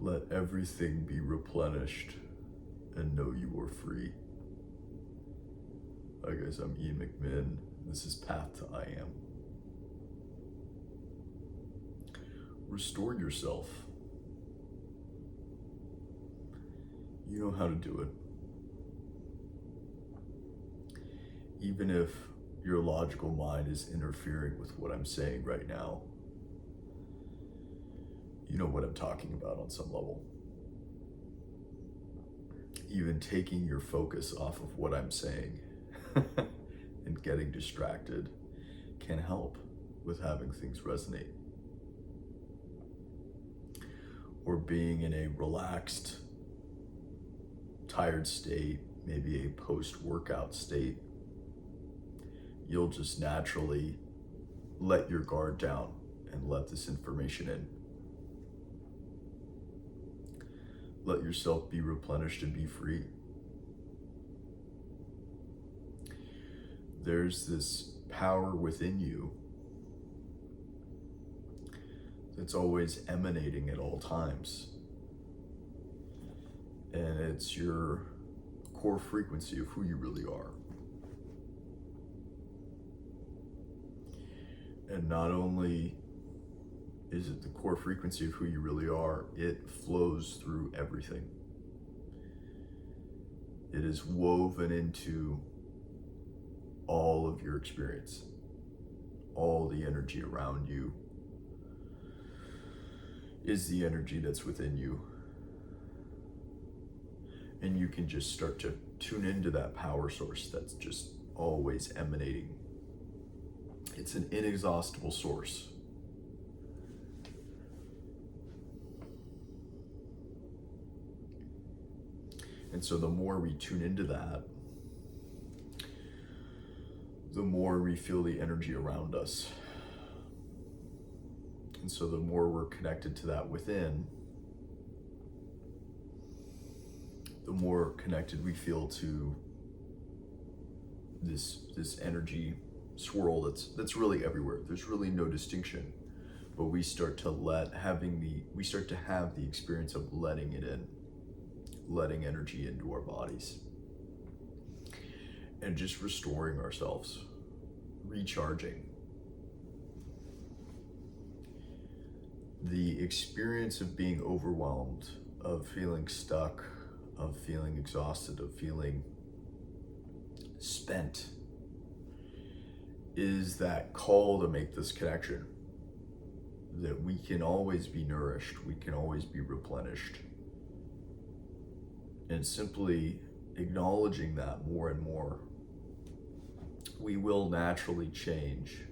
Let everything be replenished and know you are free. Hi guys, I'm Ian McMinn. This is Path to I Am. Restore yourself. You know how to do it. Even if your logical mind is interfering with what I'm saying right now, you know what I'm talking about on some level. Even taking your focus off of what I'm saying and getting distracted can help with having things resonate. Or being in a relaxed, tired state, maybe a post-workout state, you'll just naturally let your guard down and let this information in. Let yourself be replenished and be free. There's this power within you that's always emanating at all times. And it's your core frequency of who you really are. And not only is it the core frequency of who you really are, it flows through everything. It is woven into all of your experience, all the energy around you is the energy that's within you. And you can just start to tune into that power source that's just always emanating. It's an inexhaustible source. And so the more we tune into that, the more we feel the energy around us. And so the more we're connected to that within, the more connected we feel to this energy swirl that's really everywhere. There's really no distinction, but we start to have the experience of letting it in, letting energy into our bodies, and just restoring ourselves, recharging. The experience of being overwhelmed, of feeling stuck, of feeling exhausted, of feeling spent, is that call to make this connection that we can always be nourished, we can always be replenished. And simply acknowledging that more and more, we will naturally change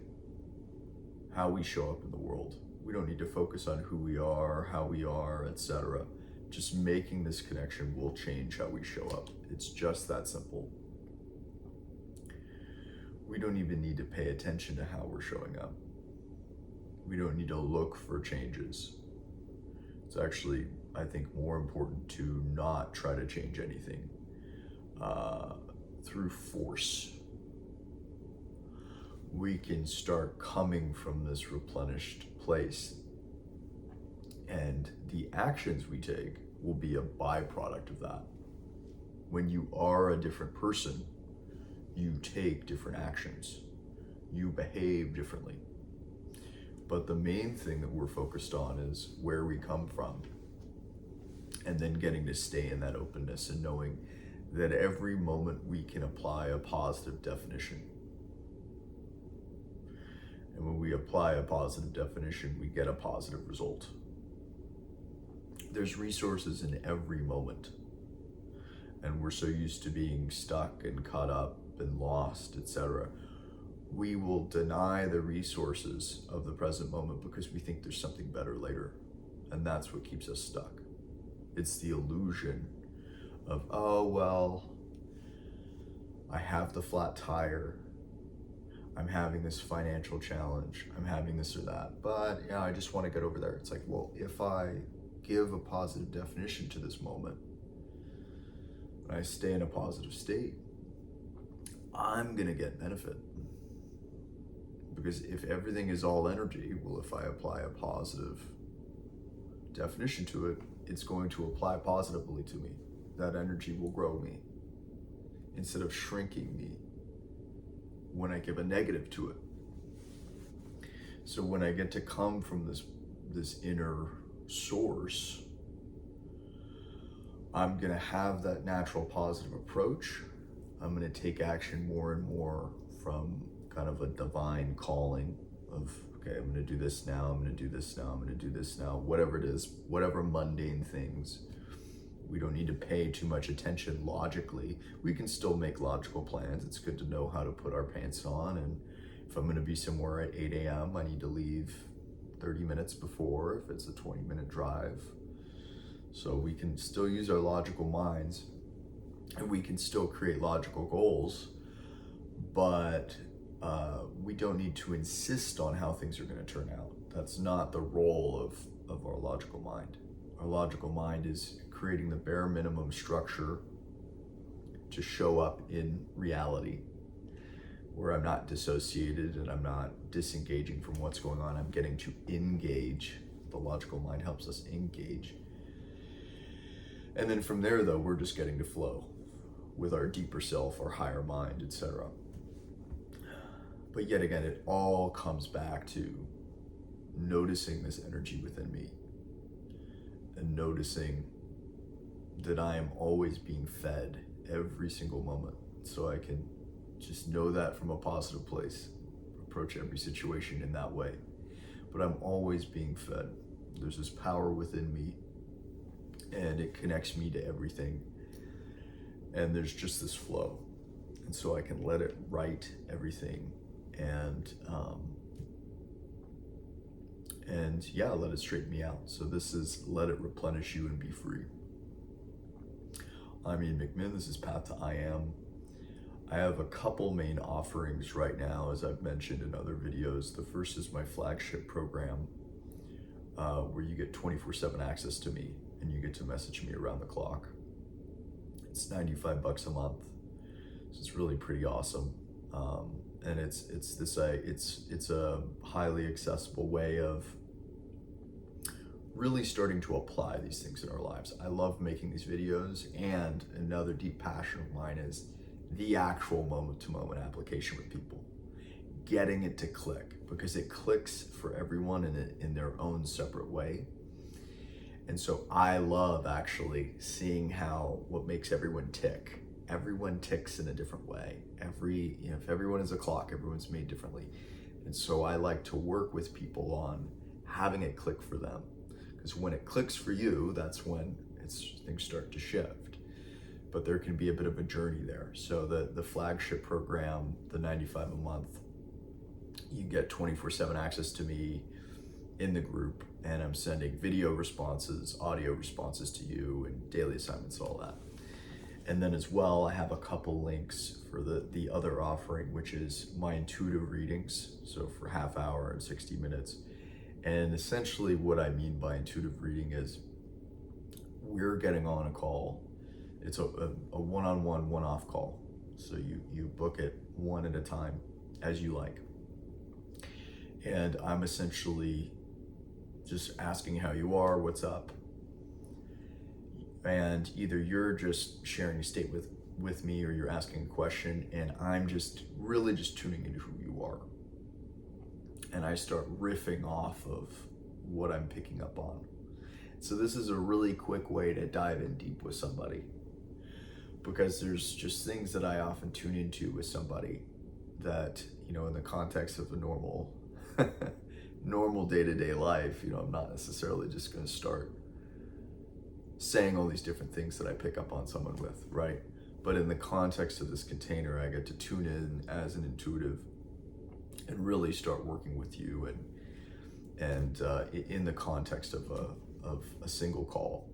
how we show up in the world. We don't need to focus on who we are, how we are, etc. Just making this connection will change how we show up. It's just that simple. We don't even need to pay attention to how we're showing up. We don't need to look for changes. It's actually, I think, more important to not try to change anything through force. We can start coming from this replenished place, and the actions we take will be a byproduct of that. When you are a different person, you take different actions, you behave differently. But the main thing that we're focused on is where we come from, and then getting to stay in that openness and knowing that every moment we can apply a positive definition. And when we apply a positive definition, we get a positive result. There's resources in every moment. And we're so used to being stuck and caught up and lost, etc. We will deny the resources of the present moment because we think there's something better later. And that's what keeps us stuck. It's the illusion of, oh, well, I have the flat tire. I'm having this financial challenge, I'm having this or that, but yeah, I just want to get over there. It's like, well, if I give a positive definition to this moment, and I stay in a positive state, I'm gonna get benefit. Because if everything is all energy, well, if I apply a positive definition to it, it's going to apply positively to me. That energy will grow me instead of shrinking me when I give a negative to it. So when I get to come from this inner source, I'm going to have that natural positive approach. I'm going to take action more and more from kind of a divine calling of, okay, I'm going to do this now, I'm going to do this now, I'm going to do this now, whatever it is, whatever mundane things. We don't need to pay too much attention logically. We can still make logical plans. It's good to know how to put our pants on. And if I'm going to be somewhere at 8 a.m., I need to leave 30 minutes before if it's a 20-minute drive. So we can still use our logical minds and we can still create logical goals, but we don't need to insist on how things are going to turn out. That's not the role of our logical mind. Our logical mind is creating the bare minimum structure to show up in reality, where I'm not dissociated and I'm not disengaging from what's going on. I'm getting to engage. The logical mind helps us engage. And then from there, though, we're just getting to flow with our deeper self, our higher mind, etc. But yet again, it all comes back to noticing this energy within me and noticing that I am always being fed every single moment. So I can just know that from a positive place, approach every situation in that way. But I'm always being fed. There's this power within me and it connects me to everything. And there's just this flow. And so I can let it write everything and yeah, let it straighten me out. So this is Let It Replenish You and Be Free. I'm Ian McMinn. This is Path to I Am. I have a couple main offerings right now, as I've mentioned in other videos. The first is my Flagship program, where you get 24/7 access to me and you get to message me around the clock. It's $95 a month, so it's really pretty awesome. And it's a highly accessible way of really starting to apply these things in our lives. I love making these videos, and another deep passion of mine is the actual moment-to-moment application with people, getting it to click, because it clicks for everyone in their own separate way. And so I love actually seeing what makes everyone tick. Everyone ticks in a different way. If everyone is a clock, everyone's made differently. And so I like to work with people on having it click for them. Because when it clicks for you, that's when things start to shift. But there can be a bit of a journey there. So the Flagship program, the $95 a month, you get 24/7 access to me in the group, and I'm sending video responses, audio responses to you, and daily assignments, all that. And then as well, I have a couple links for the other offering, which is my intuitive readings. So for half hour and 60 minutes. And essentially what I mean by intuitive reading is we're getting on a call. It's a one-on-one, one-off call. So you book it one at a time as you like. And I'm essentially just asking how you are, what's up. And either you're just sharing a state with me, or you're asking a question, and I'm just tuning into who you are. And I start riffing off of what I'm picking up on. So this is a really quick way to dive in deep with somebody, because there's just things that I often tune into with somebody that, in the context of a normal day-to-day life, I'm not necessarily just going to start saying all these different things that I pick up on someone with, right? But in the context of this container, I get to tune in as an intuitive and really start working with you and in the context of a single call.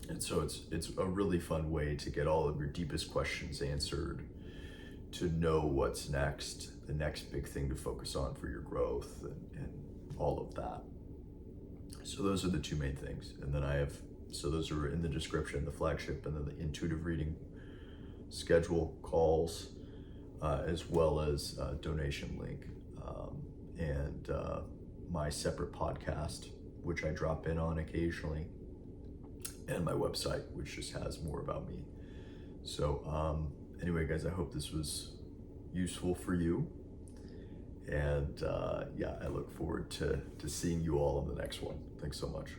And so it's a really fun way to get all of your deepest questions answered, to know what's next, the next big thing to focus on for your growth and all of that. So those are the two main things. And then those are in the description, the Flagship, and then the intuitive reading schedule calls, as well as donation link, and my separate podcast which I drop in on occasionally, and my website, which just has more about me. So anyway, guys, I hope this was useful for you. And yeah, I look forward to seeing you all in the next one. Thanks so much.